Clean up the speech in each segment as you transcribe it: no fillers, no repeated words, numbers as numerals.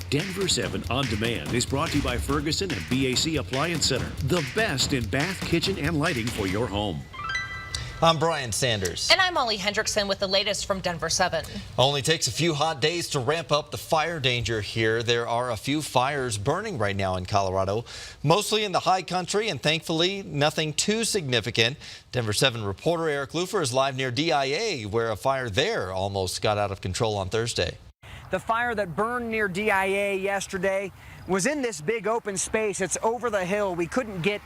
Denver 7 On Demand is brought to you by Ferguson and BAC Appliance Center, the best in bath, kitchen, and lighting for your home. I'm Brian Sanders. And I'm Molly Hendrickson with the latest from Denver 7. Only takes a few hot days to ramp up the fire danger here. There are a few fires burning right now in Colorado, mostly in the high country, and thankfully nothing too significant. Denver 7 reporter Eric Lufer is live near DIA, where a fire there almost got out of control on Thursday. The fire that burned near DIA yesterday was in this big open space. It's over the hill. We couldn't get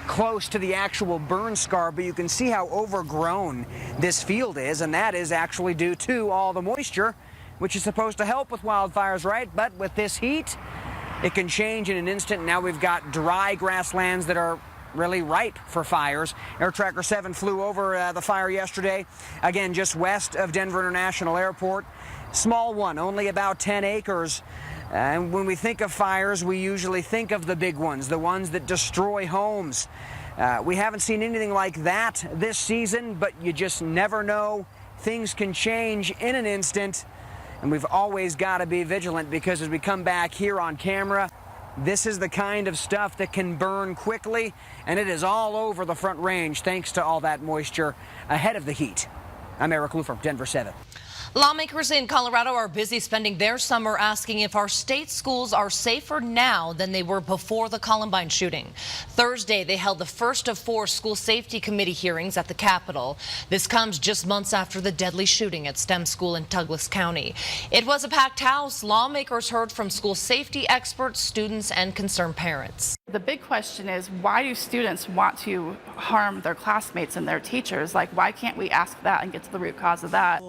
close to the actual burn scar, but you can see how overgrown this field is, and that is actually due to all the moisture, which is supposed to help with wildfires, right? But with this heat, it can change in an instant. Now we've got dry grasslands that are really ripe for fires. Air Tracker 7 flew over the fire yesterday, again just west of Denver International Airport. Small one, only about 10 acres. And when we think of fires, we usually think of the big ones, the ones that destroy homes. We haven't seen anything like that this season, but you just never know. Things can change in an instant, and we've always got to be vigilant, because as we come back here on camera, this is the kind of stuff that can burn quickly, and it is all over the Front Range thanks to all that moisture ahead of the heat. I'm Eric Lufer, Denver 7. Lawmakers in Colorado are busy spending their summer asking if our state schools are safer now than they were before the Columbine shooting. Thursday, they held the first of 4 school safety committee hearings at the Capitol. This comes just months after the deadly shooting at STEM School in Douglas County. It was a packed house. Lawmakers heard from school safety experts, students, and concerned parents. The big question is, why do students want to harm their classmates and their teachers? Like, why can't we ask that and get to the root cause of that?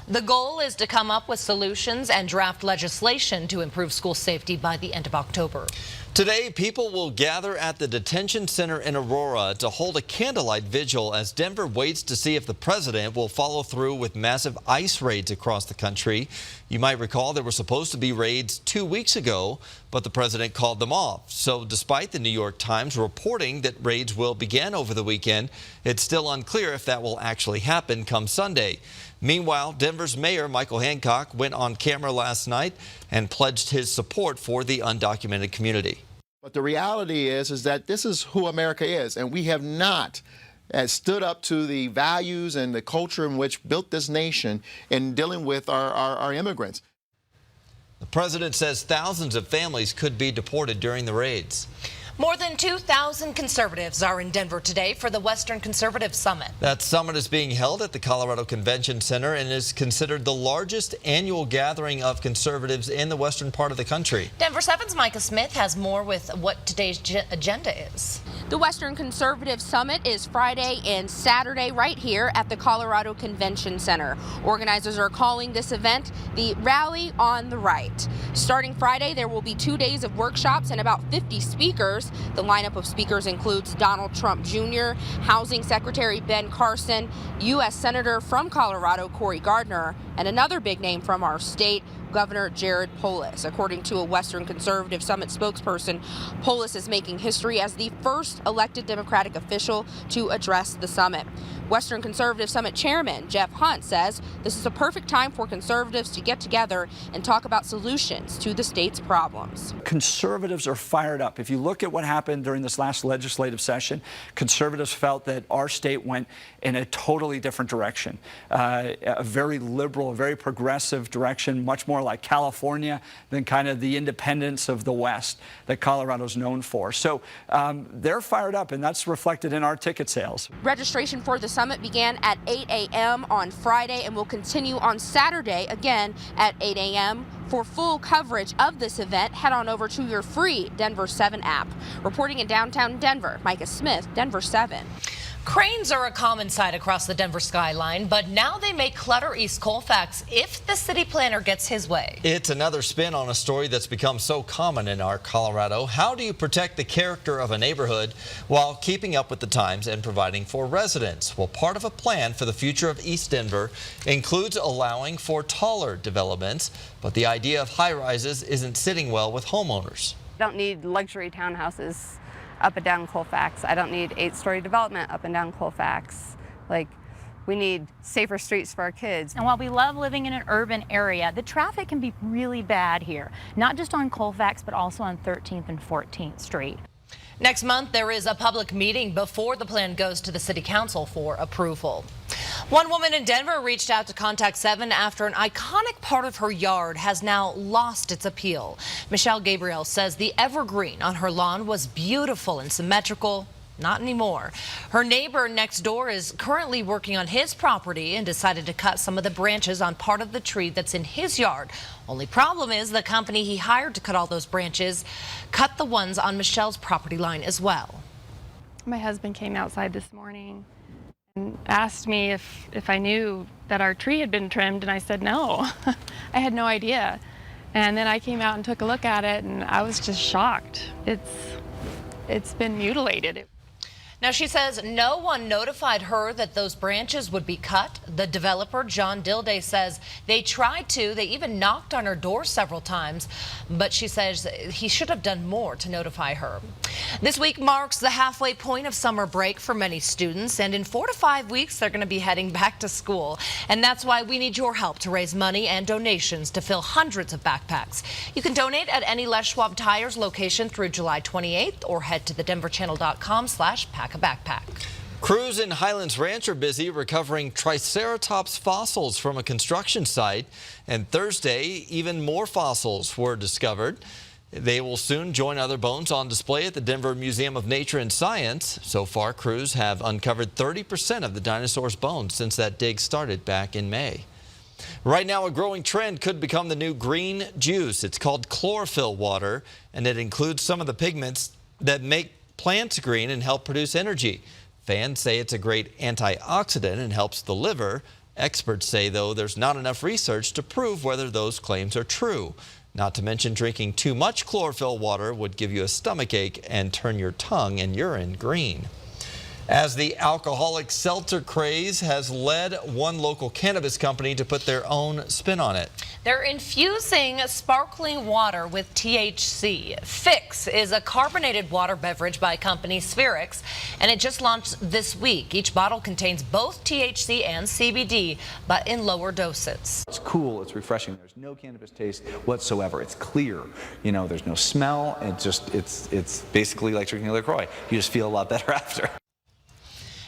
The goal is to come up with solutions and draft legislation to improve school safety by the end of October. Today, people will gather at the detention center in Aurora to hold a candlelight vigil as Denver waits to see if the president will follow through with massive ICE raids across the country. You might recall there were supposed to be raids 2 weeks ago, but the president called them off. So despite the New York Times reporting that raids will begin over the weekend, it's still unclear if that will actually happen come Sunday. Meanwhile, Denver's mayor, Michael Hancock, went on camera last night and pledged his support for the undocumented community. But the reality is that this is who America is, and we have not stood up to the values and the culture in which built this nation in dealing with our immigrants. The president says thousands of families could be deported during the raids. More than 2,000 conservatives are in Denver today for the Western Conservative Summit. That summit is being held at the Colorado Convention Center and is considered the largest annual gathering of conservatives in the western part of the country. Denver 7's Micah Smith has more with what today's agenda is. The Western Conservative Summit is Friday and Saturday right here at the Colorado Convention Center. Organizers are calling this event the Rally on the Right. Starting Friday, there will be 2 days of workshops and about 50 speakers. The lineup of speakers includes Donald Trump Jr., Housing Secretary Ben Carson, U.S. Senator from Colorado Cory Gardner, and another big name from our state, Governor Jared Polis. According to a Western Conservative Summit spokesperson, Polis is making history as the first elected Democratic official to address the summit. Western Conservative Summit Chairman Jeff Hunt says this is a perfect time for conservatives to get together and talk about solutions to the state's problems. Conservatives are fired up. If you look at what happened during this last legislative session, conservatives felt that our state went in a totally different direction, a very liberal, a very progressive direction, much more like California than kind of the independence of the West that Colorado's known for. So they're fired up, and that's reflected in our ticket sales. Registration for the summit began at 8 a.m. on Friday and will continue on Saturday again at 8 a.m. For full coverage of this event, head on over to your free Denver 7 app. Reporting in downtown Denver, Micah Smith, Denver 7. Cranes are a common sight across the Denver skyline, but now they may clutter East Colfax if the city planner gets his way. It's another spin on a story that's become so common in our Colorado. How do you protect the character of a neighborhood while keeping up with the times and providing for residents? Well, part of a plan for the future of East Denver includes allowing for taller developments, but the idea of high-rises isn't sitting well with homeowners. I don't need luxury townhouses up and down Colfax. I don't need 8-story development up and down Colfax. Like, We need safer streets for our kids. And while we love living in an urban area, the traffic can be really bad here, not just on Colfax, but also on 13th and 14th Street. Next month, there is a public meeting before the plan goes to the city council for approval. One woman in Denver reached out to Contact 7 after an iconic part of her yard has now lost its appeal. Michelle Gabriel says the evergreen on her lawn was beautiful and symmetrical. Not anymore. Her neighbor next door is currently working on his property and decided to cut some of the branches on part of the tree that's in his yard. Only problem is the company he hired to cut all those branches cut the ones on Michelle's property line as well. My husband came outside this morning and asked me if I knew that our tree had been trimmed, and I said no. I had no idea. And then I came out and took a look at it, and I was just shocked. It's been mutilated. Now, she says no one notified her that those branches would be cut. The developer, John Dilday, says they tried to. They even knocked on her door several times, but she says he should have done more to notify her. This week marks the halfway point of summer break for many students, and in 4 to 5 weeks, they're going to be heading back to school. And that's why we need your help to raise money and donations to fill hundreds of backpacks. You can donate at any Les Schwab Tires location through July 28th or head to thedenverchannel.com/pack a backpack. Crews in Highlands Ranch are busy recovering Triceratops fossils from a construction site, and Thursday even more fossils were discovered. They will soon join other bones on display at the Denver Museum of Nature and Science. So far, crews have uncovered 30% of the dinosaur's bones since that dig started back in May. Right now, a growing trend could become the new green juice. It's called chlorophyll water, and it includes some of the pigments that make plants green and help produce energy. Fans say it's a great antioxidant and helps the liver. Experts say, though, there's not enough research to prove whether those claims are true. Not to mention drinking too much chlorophyll water would give you a stomachache and turn your tongue and urine green. As the alcoholic seltzer craze has led one local cannabis company to put their own spin on it. They're infusing sparkling water with THC. Fix is a carbonated water beverage by company Spherix, and it just launched this week. Each bottle contains both THC and CBD, but in lower doses. It's cool, it's refreshing. There's no cannabis taste whatsoever. It's clear. You know, there's no smell. It's basically like drinking LaCroix. You just feel a lot better after.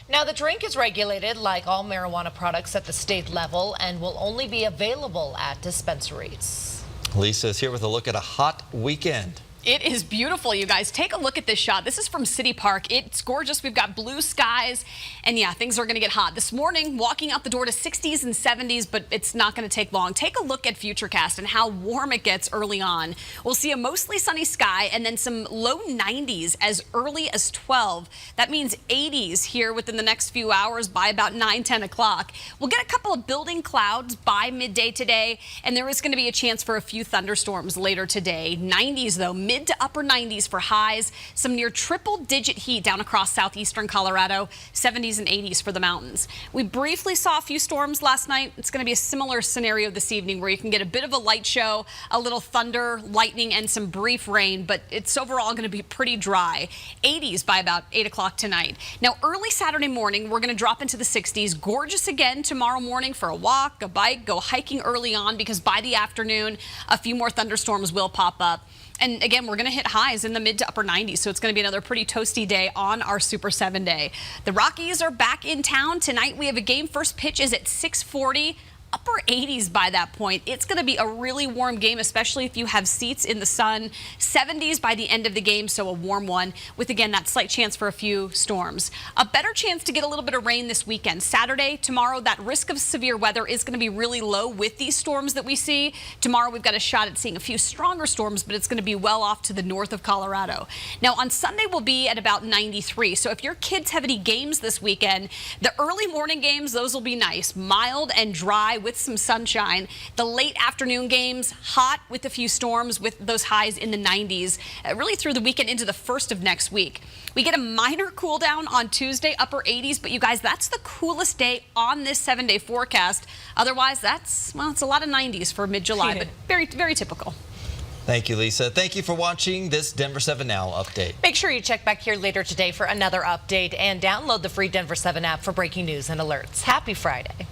Now, the drink is regulated like all marijuana products at the state level and will only be available at dispensaries. Lisa is here with a look at a hot weekend. It is beautiful, you guys. Take a look at this shot. This is from City Park. It's gorgeous. We've got blue skies, and yeah, things are going to get hot. This morning, walking out the door to 60s and 70s, but it's not going to take long. Take a look at Futurecast and how warm it gets early on. We'll see a mostly sunny sky and then some low 90s as early as 12. That means 80s here within the next few hours by about 9-10 o'clock. We'll get a couple of building clouds by midday today, and there is going to be a chance for a few thunderstorms later today. 90s, though, mid to upper 90s for highs, some near triple-digit heat down across southeastern Colorado, 70s and 80s for the mountains. We briefly saw a few storms last night. It's going to be a similar scenario this evening where you can get a bit of a light show, a little thunder, lightning, and some brief rain, but it's overall going to be pretty dry. 80s by about 8 o'clock tonight. Now, early Saturday morning, we're going to drop into the 60s. Gorgeous again tomorrow morning for a walk, a bike, go hiking early on, because by the afternoon, a few more thunderstorms will pop up. And again, we're going to hit highs in the mid to upper 90s, so it's going to be another pretty toasty day on our Super 7 day. The Rockies are back in town. Tonight we have a game. First pitch is at 6:40. Upper 80s by that point. It's going to be a really warm game, especially if you have seats in the sun. 70s by the end of the game, so a warm one with, again, that slight chance for a few storms. A better chance to get a little bit of rain this weekend. Saturday, tomorrow, that risk of severe weather is going to be really low with these storms that we see. Tomorrow, we've got a shot at seeing a few stronger storms, but it's going to be well off to the north of Colorado. Now, on Sunday, we'll be at about 93. So if your kids have any games this weekend, the early morning games, those will be nice. Mild and dry with some sunshine. The late afternoon games, hot with a few storms with those highs in the 90s, really through the weekend into the first of next week. We get a minor cool down on Tuesday, upper 80s, but you guys, that's the coolest day on this 7-day forecast. Otherwise, it's a lot of 90s for mid-July, but very, very typical. Thank you, Lisa. Thank you for watching this Denver 7 Now update. Make sure you check back here later today for another update and download the free Denver 7 app for breaking news and alerts. Happy Friday.